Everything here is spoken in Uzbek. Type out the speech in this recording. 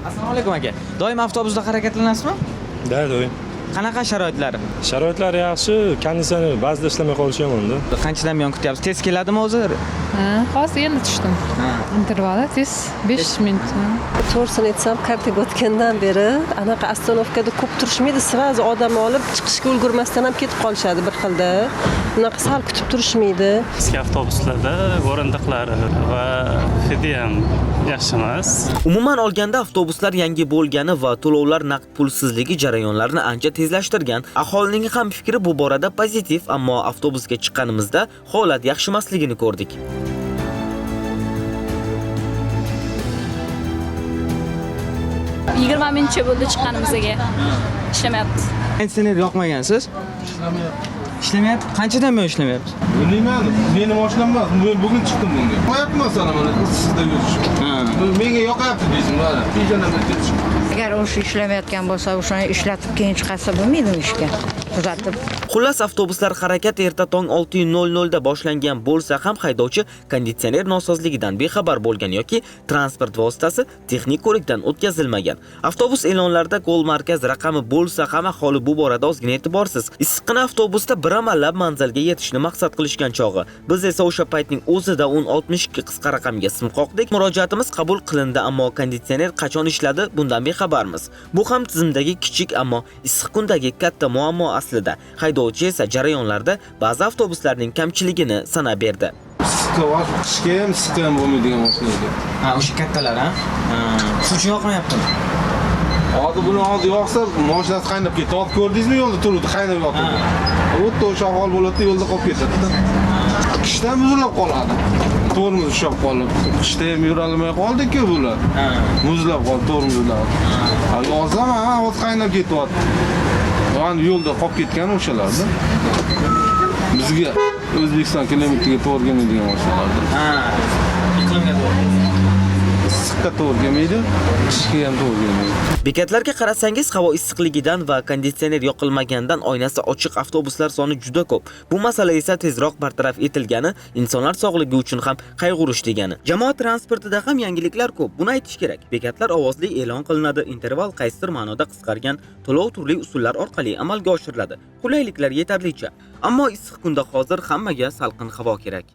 Assalomu alaykum aka. Doim avtobusda harakatlanasizmi? Da, doim. Qanaqa sharoitlari? Sharoitlar yaxshi, konditsioner ba'zida ishlamay qolishi yomonda. Qanchadan buyon kutyapsiz? Tez keladimi o'zi? Hozir endi tushdim. Intervali tez 5 minut. To'g'risini aytsam, kartaga o'tgandan beri anaqa ostanovkada ko'p turishmaydi, sraz odam olib chiqishga ulgurmasdan ham ketib qolishadi bir xilda. Unaqa sal kutib turishmaydi. Eski avtobuslarda o'rindiqlari va hidi ham yaxshi emas. Umuman olganda avtobuslar yangi bo'lgani va to'lovlar naqd pulsizligi jarayonlarini ancha tezlashtirgan. Aholining ham fikri bu borada pozitiv, ammo avtobusga chiqqanimizda holat yaxshi emasligini ko'rdik. Yigirma minutcha bo'ldi chiqqanimizga. Ishlamayapti. Konditsioner yoqmagansiz? Ishlamayapti. Qanchadan buyon ishlamayapti? Bilmayman, meni mashinam emas. Men bugun chiqdim bunga. Qo'yapti masalan mana sizda yurish. Menga yoqayapti deysiz, mana. Pijanadan ketishim. Agar o'sha ishlamayotgan bo'lsa, o'shani ishlatib keyin chiqarsa bo'lmaydimi ishga? Kuzatib. Xullas, avtobuslar harakat erta tong 6:00 da boshlangan bo'lsa ham haydovchi konditsioner nosozligidan bexabar bo'lgan yoki transport vositasi texnik ko'rikdan o'tkazilmagan. Avtobus e'lonlarida gol markaz raqami bo'lsa ham aholi bu borada ozgina e'tiborsiz. Issiqqina avtobusda bir amallab manzilga yetishni maqsad qilishgan chog'i. Biz esa o'sha paytning o'zida 1062 qisqa raqamga sim qoqdik. Murojaatimiz qabul qilindi, ammo konditsioner qachon ishladi bundan bexabarmiz. Bu ham tizimdagi kichik, ammo issiq kundagi katta muammo aslida. Haydovchi esa jarayonlarda ba'zi avtobuslarning kamchiligini sanab berdi. Qishga ham issiq ham bo'lmaydigan mashinaga. Ha, o'sha kattalar, ha? Shu uchun yoqmayaptimi? Hozir buni oldi yoqsa, mashinasi qaynab ketdi. Olib ko'rdingizmi yo'lda turibdi, qaynab yotibdi. O'tda o'sha ahvol bo'ladi, yo'lda qolib ketadi. Qishda muzlab qoladi. Tormoz ushab qolib, qishda ham yurolmay qoldik-ku bular. Muzlab qoldi tormozlar. Yozda ham o'z qaynab ketyapti. Yani yo'lda qolib ketgan o'shalarda. Bizga O'zbekiston kilometriga to'g'ri kelmaydigan mashinalardir. Iqlimga to'g'ri. Issiqqa to'g'ri kelmaydi, qishga ham to'g'ri kelmaydi. Bekatlarga qarasangiz, havo issiqligidan va konditsioner yoqilmaganidan oynasi ochiq avtobuslar soni juda ko'p. Bu masala esa tezroq bartaraf etilgani insonlar sog'ligi uchun ham qayg'urish degani. Jamoat transportida ham yangiliklar ko'p. Buni aytish kerak. Bekatlar ovozli e'lon qilinadi, interval qaysidir ma'noda qisqargan, to'lov turli usullar orqali amalga oshiriladi. Qulayliklar yetarlicha. Ammo issiq kunda hozir hammaga salqin havo kerak.